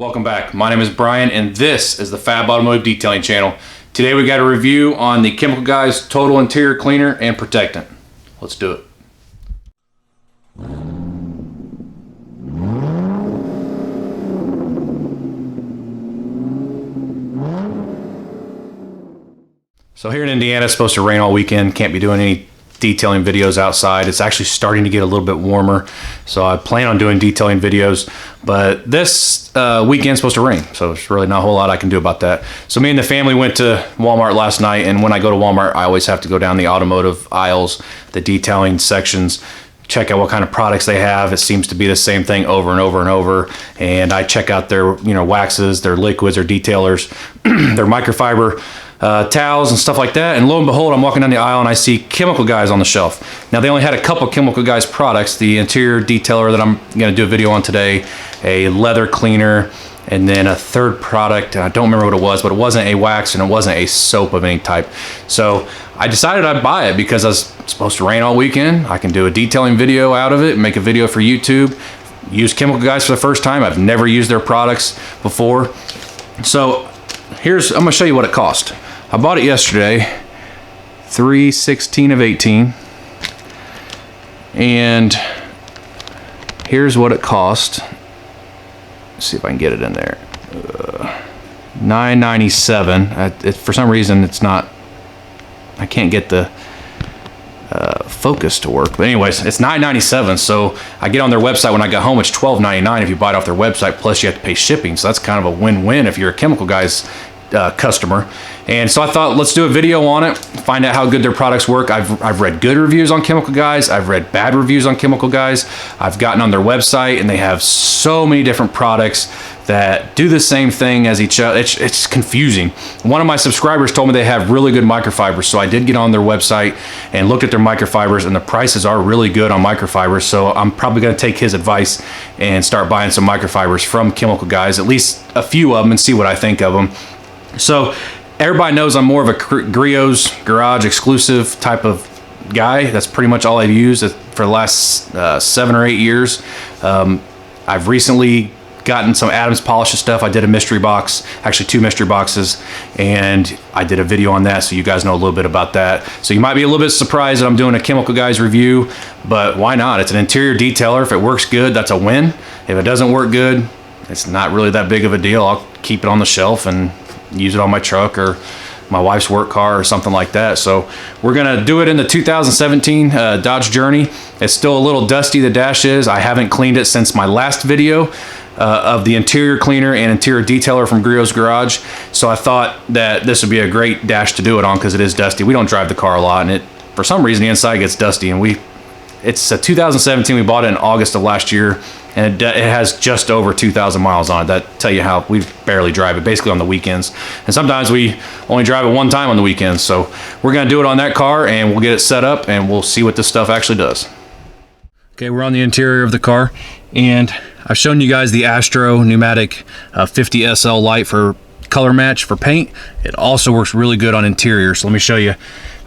Welcome back. My name is Brian and this is the Fab Automotive Detailing channel. Today we got a review on the Chemical Guys Total Interior Cleaner and Protectant. Let's do it. So here in Indiana, it's supposed to rain all weekend. Can't be doing any detailing videos outside. It's actually starting to get a little bit warmer, so I plan on doing detailing videos, but this weekend's supposed to rain, so there's really not a whole lot I can do about that. So me and the family went to Walmart last night, and when I go to Walmart, I always have to go down the automotive aisles, the detailing sections, check out what kind of products they have. It seems to be the same thing over and over and over, and I check out their waxes, their liquids, their detailers, their microfiber towels and stuff like that, and lo and behold, I'm walking down the aisle and I see Chemical Guys on the shelf. Now they only had a couple Chemical Guys products, the interior detailer that I'm going to do a video on today, a leather cleaner, and then a third product, and I don't remember what it was, but it wasn't a wax and it wasn't a soap of any type. So I decided I'd buy it because it's supposed to rain all weekend. I can do a detailing video out of it, make a video for YouTube, use Chemical Guys for the first time. I've never used their products before. So I'm going to show you what it cost. I bought it yesterday, $3.16 of 18, and here's what it cost. Let's see if I can get it in there. $9.97. For some reason, it's not. I can't get the focus to work. But anyways, it's $9.97. So I get on their website when I got home. It's $12.99 if you buy it off their website. Plus, you have to pay shipping. So that's kind of a win-win if you're a Chemical Guys customer. And so I thought, let's do a video on it, find out how good their products work. I've read good reviews on Chemical Guys. I've read bad reviews on Chemical Guys. I've gotten on their website and they have so many different products that do the same thing as each other. It's confusing. One of my subscribers told me they have really good microfibers, so I did get on their website and looked at their microfibers, and the prices are really good on microfibers. So I'm probably going to take his advice and start buying some microfibers from Chemical Guys, at least a few of them, and see what I think of them. So everybody knows I'm more of a Griot's Garage exclusive type of guy. That's pretty much all I've used for the last 7 or 8 years. I've recently gotten some Adams Polishes stuff. I did a mystery box, actually 2 mystery boxes, and I did a video on that, so you guys know a little bit about that. So you might be a little bit surprised that I'm doing a Chemical Guys review, but why not? It's an interior detailer. If it works good, that's a win. If it doesn't work good, it's not really that big of a deal. I'll keep it on the shelf and use it on my truck or my wife's work car or something like that. So we're gonna do it in the 2017 Dodge Journey. It's still a little dusty, the dash is. I haven't cleaned it since my last video of the interior cleaner and interior detailer from Griot's Garage. So I thought that this would be a great dash to do it on because it is dusty. We don't drive the car a lot, and for some reason the inside gets dusty, and it's a 2017. We bought it in August of last year, and it has just over 2,000 miles on it. That tell you how we barely drive it, basically on the weekends. And sometimes we only drive it one time on the weekends. So we're gonna do it on that car, and we'll get it set up, and we'll see what this stuff actually does. Okay, we're on the interior of the car, and I've shown you guys the Astro pneumatic 50 SL light for color match for paint. It also works really good on interior. So let me show you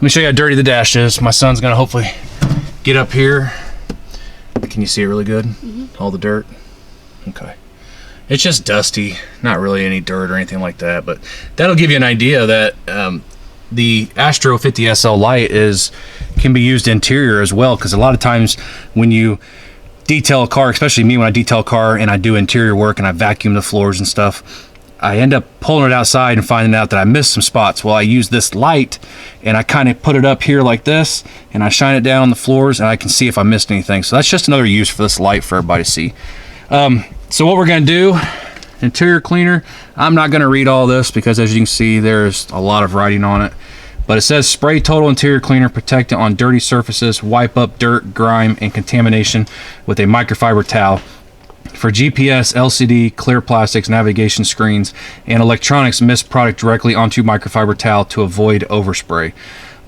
how dirty the dash is. My son's gonna hopefully get up here. Can you see it really good? Mm-hmm. All the dirt? Okay. It's just dusty, not really any dirt or anything like that, but that'll give you an idea that the Astro 50 SL light can be used interior as well, because a lot of times when you detail a car, especially me when I detail a car and I do interior work and I vacuum the floors and stuff, I end up pulling it outside and finding out that I missed some spots. Well, I use this light and I kind of put it up here like this and I shine it down on the floors and I can see if I missed anything. So that's just another use for this light for everybody to see. So what we're going to do, interior cleaner, I'm not going to read all this because as you can see there's a lot of writing on it, but it says spray total interior cleaner protectant on dirty surfaces, wipe up dirt, grime, and contamination with a microfiber towel. For GPS, LCD, clear plastics, navigation screens, and electronics, mist product directly onto microfiber towel to avoid overspray.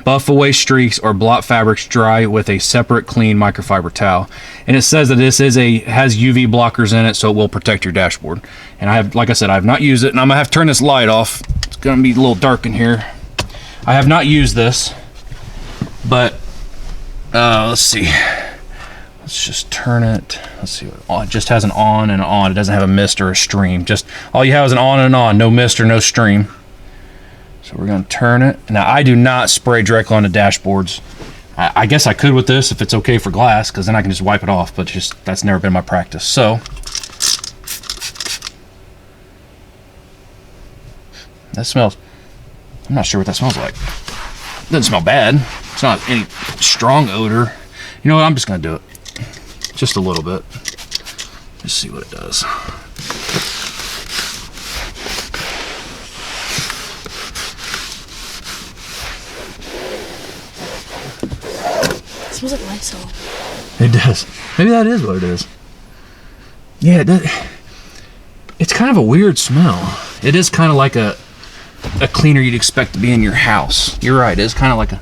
Buff away streaks or blot fabrics dry with a separate clean microfiber towel. And it says that this has UV blockers in it, so it will protect your dashboard. And like I said, I have not used it, and I'm gonna have to turn this light off. It's gonna be a little dark in here. I have not used this, but let's see. Let's just turn it. Let's see. It just has an on and an on. It doesn't have a mist or a stream. Just all you have is an on and an on. No mist or no stream. So we're going to turn it. Now, I do not spray directly on the dashboards. I guess I could with this if it's okay for glass, because then I can just wipe it off, but just that's never been my practice. So that smells, I'm not sure what that smells like. It doesn't smell bad. It's not any strong odor. You know what, I'm just going to do it. Just a little bit. Just see what it does. It smells like Lysol. It does. Maybe that is what it is. Yeah, it does. It's kind of a weird smell. It is kind of like a cleaner you'd expect to be in your house. You're right. It is kind of like a...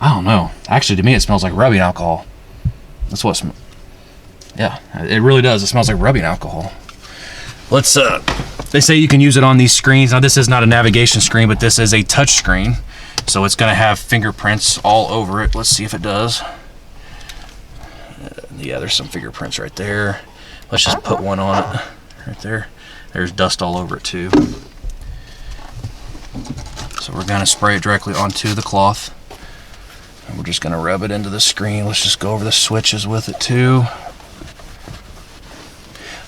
I don't know. Actually, to me, it smells like rubbing alcohol. That's what it smells. Yeah, it really does. It smells like rubbing alcohol. Let's, they say you can use it on these screens. Now, this is not a navigation screen, but this is a touch screen. So it's going to have fingerprints all over it. Let's see if it does. Yeah, there's some fingerprints right there. Let's just put one on it right there. There's dust all over it too. So we're going to spray it directly onto the cloth. And we're just going to rub it into the screen. Let's just go over the switches with it too.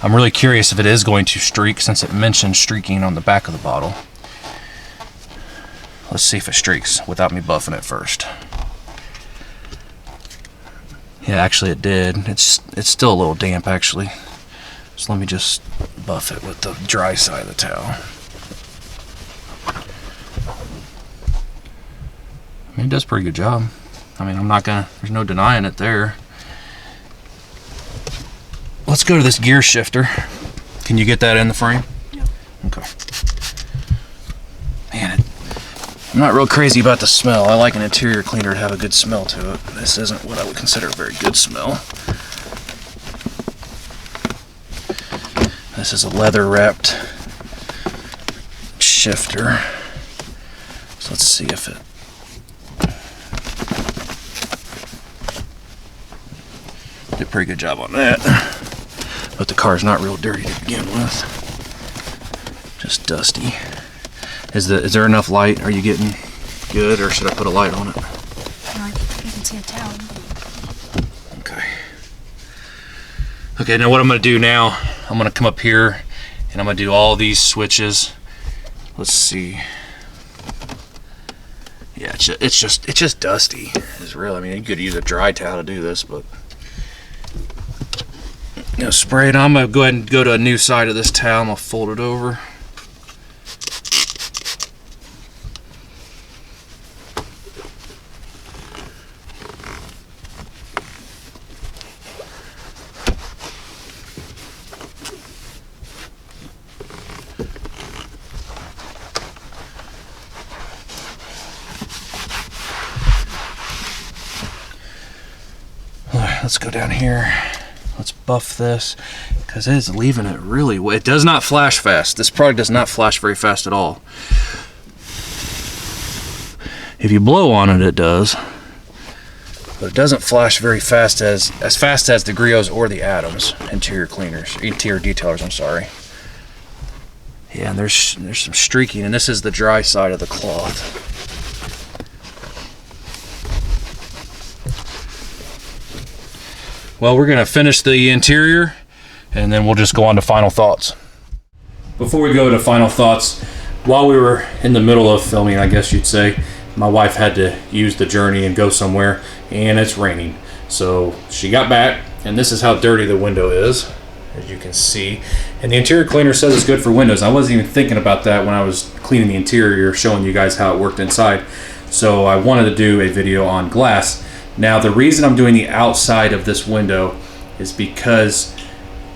I'm really curious if it is going to streak, since it mentioned streaking on the back of the bottle. Let's see if it streaks without me buffing it first. Yeah, actually it did. It's still a little damp actually. So let me just buff it with the dry side of the towel. I mean, it does a pretty good job. I mean, I'm not gonna, there's no denying it there. Let's go to this gear shifter. Can you get that in the frame? Yeah. Okay. Man, I'm not real crazy about the smell. I like an interior cleaner to have a good smell to it. This isn't what I would consider a very good smell. This is a leather wrapped shifter. So let's see if it... Did a pretty good job on that. But the car's not real dirty to begin with. Just dusty. Is there enough light? Are you getting good, or should I put a light on it? No, I can see a towel. Okay. Okay, now what I'm going to do now, I'm going to come up here and I'm going to do all these switches. Let's see. Yeah, it's just dusty. It's real. I mean, you could use a dry towel to do this, but you know, spray it. I'm going to go ahead and go to a new side of this towel. I'm going to fold it over. Let's go down here. Let's buff this, because it is leaving it really wet. It does not flash fast. This product does not flash very fast at all. If you blow on it, it does. But it doesn't flash very fast as fast as the Griots or the Adams interior detailers, I'm sorry. Yeah, and there's some streaking, and this is the dry side of the cloth. Well, we're going to finish the interior, and then we'll just go on to final thoughts. Before we go to final thoughts, while we were in the middle of filming, I guess you'd say, my wife had to use the journey and go somewhere, and it's raining. So she got back, and this is how dirty the window is, as you can see. And the interior cleaner says it's good for windows. I wasn't even thinking about that when I was cleaning the interior, showing you guys how it worked inside. So I wanted to do a video on glass. Now, the reason I'm doing the outside of this window is because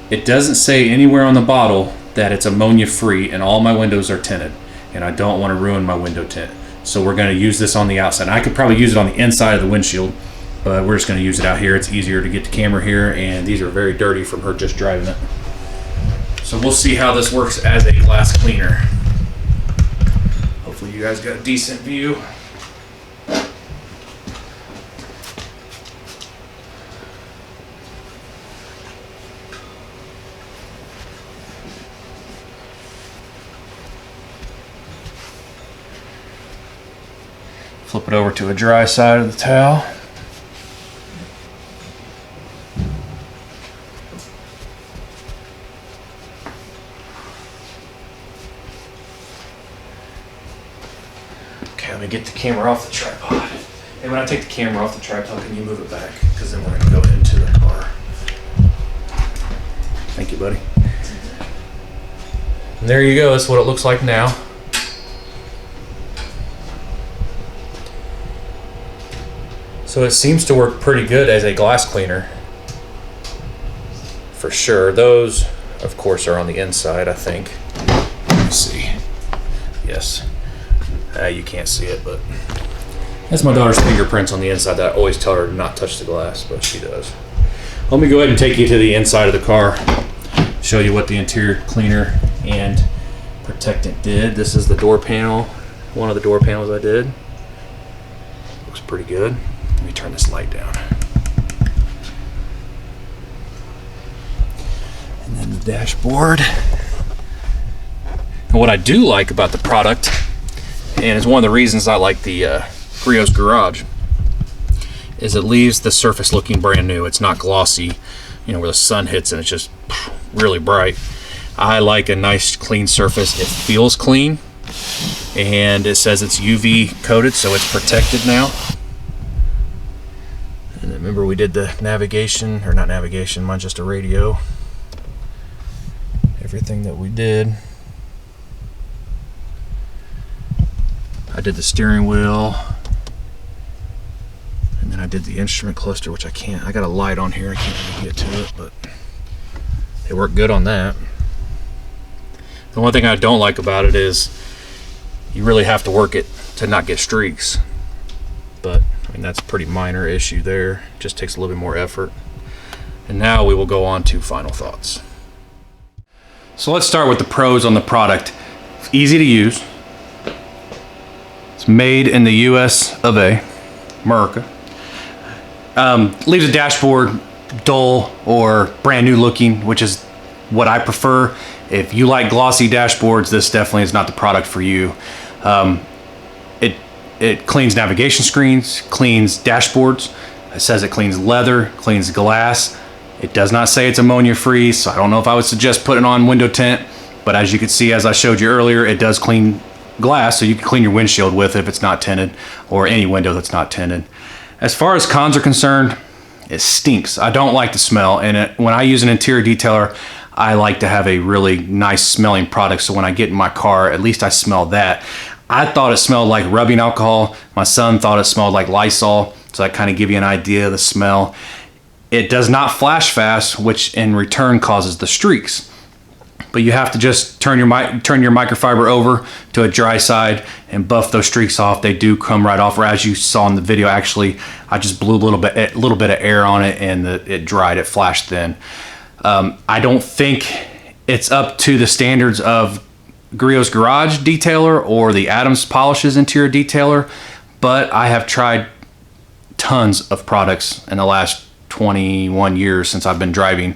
it doesn't say anywhere on the bottle that it's ammonia free, and all my windows are tinted, and I don't want to ruin my window tint. So we're going to use this on the outside. I could probably use it on the inside of the windshield, but we're just going to use it out here. It's easier to get the camera here, and these are very dirty from her just driving it. So we'll see how this works as a glass cleaner. Hopefully you guys got a decent view. Flip it over to a dry side of the towel. Okay, let me get the camera off the tripod. And when I take the camera off the tripod, can you move it back? Because then we're going to go into the car. Thank you, buddy. And there you go. That's what it looks like now. So it seems to work pretty good as a glass cleaner. For sure. Those, of course, are on the inside, I think. Let's see. Yes. You can't see it, but that's my daughter's fingerprints on the inside that I always tell her to not touch the glass, but she does. Let me go ahead and take you to the inside of the car, show you what the interior cleaner and protectant did. This is the door panel, one of the door panels I did. Looks pretty good. Let me turn this light down. And then the dashboard. And what I do like about the product, and it's one of the reasons I like the Griot's Garage, is it leaves the surface looking brand new. It's not glossy, you know, where the sun hits and it's just really bright. I like a nice clean surface. It feels clean, and it says it's UV coated, so it's protected now. And then remember we did the navigation, or not navigation, mine's just a radio. Everything that we did. I did the steering wheel, and then I did the instrument cluster, which I got a light on here, I can't really get to it, but it worked good on that. The one thing I don't like about it is you really have to work it to not get streaks, but I mean that's a pretty minor issue there. It just takes a little bit more effort. And now we will go on to final thoughts. So let's start with the pros on the product. It's easy to use. It's made in the US of A, America. Leaves the dashboard dull or brand new looking, which is what I prefer. If you like glossy dashboards, this definitely is not the product for you. It cleans navigation screens, cleans dashboards. It says it cleans leather, cleans glass. It does not say it's ammonia free, so I don't know if I would suggest putting on window tint, but as you can see, as I showed you earlier, it does clean glass, so you can clean your windshield with it if it's not tinted, or any window that's not tinted. As far as cons are concerned, it stinks. I don't like the smell, and when I use an interior detailer, I like to have a really nice smelling product, so when I get in my car, at least I smell that. I thought it smelled like rubbing alcohol. My son thought it smelled like Lysol, so that kind of give you an idea of the smell. It does not flash fast, which in return causes the streaks. But you have to just turn your microfiber over to a dry side and buff those streaks off. They do come right off, or as you saw in the video, actually, I just blew a little bit of air on it and it dried, it flashed then. I don't think it's up to the standards of Griot's Garage detailer or the Adams Polishes interior detailer, but I have tried tons of products in the last 21 years since I've been driving,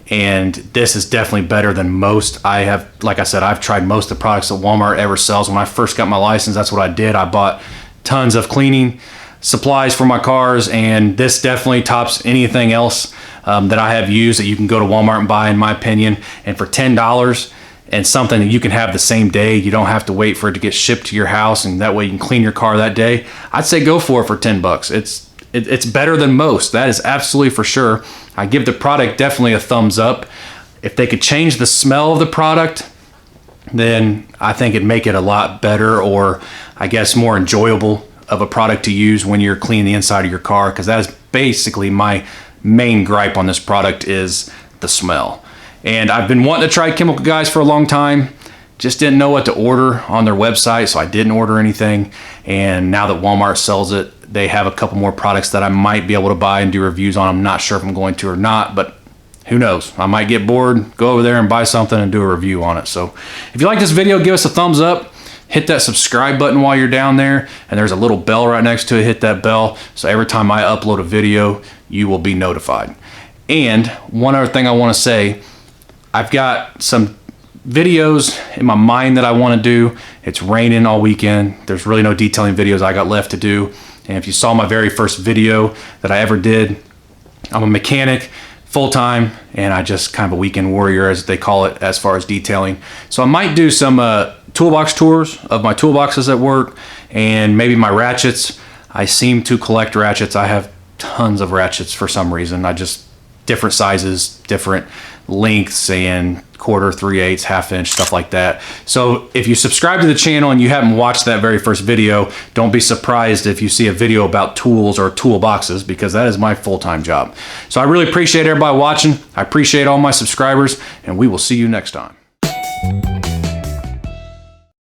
and this is definitely better than most. Like I said, I've tried most of the products that Walmart ever sells. When I first got my license, that's what I did. I bought tons of cleaning supplies for my cars, and this definitely tops anything else that I have used that you can go to Walmart and buy, in my opinion. And for $10 and something that you can have the same day, you don't have to wait for it to get shipped to your house, and that way you can clean your car that day, I'd say go for it for $10. It's better than most. That is absolutely for sure. I give the product definitely a thumbs up. If they could change the smell of the product, then I think it'd make it a lot better, or I guess more enjoyable of a product to use when you're cleaning the inside of your car, because that is basically my main gripe on this product, is the smell. And I've been wanting to try Chemical Guys for a long time, just didn't know what to order on their website, so I didn't order anything. And now that Walmart sells it, they have a couple more products that I might be able to buy and do reviews on. I'm not sure if I'm going to or not, but who knows? I might get bored, go over there and buy something and do a review on it. So if you like this video, give us a thumbs up. Hit that subscribe button while you're down there, and there's a little bell right next to it. Hit that bell, so every time I upload a video, you will be notified. And one other thing I want to say, I've got some videos in my mind that I want to do. It's raining all weekend. There's really no detailing videos I got left to do. And if you saw my very first video that I ever did, I'm a mechanic full-time, and I just kind of a weekend warrior, as they call it, as far as detailing. So I might do some toolbox tours of my toolboxes at work, and maybe my ratchets. I seem to collect ratchets. I have tons of ratchets for some reason. Different sizes, different lengths, and quarter, 3/8, half-inch, stuff like that. So if you subscribe to the channel and you haven't watched that very first video, don't be surprised if you see a video about tools or toolboxes, because that is my full-time job. So I really appreciate everybody watching. I appreciate all my subscribers, and we will see you next time.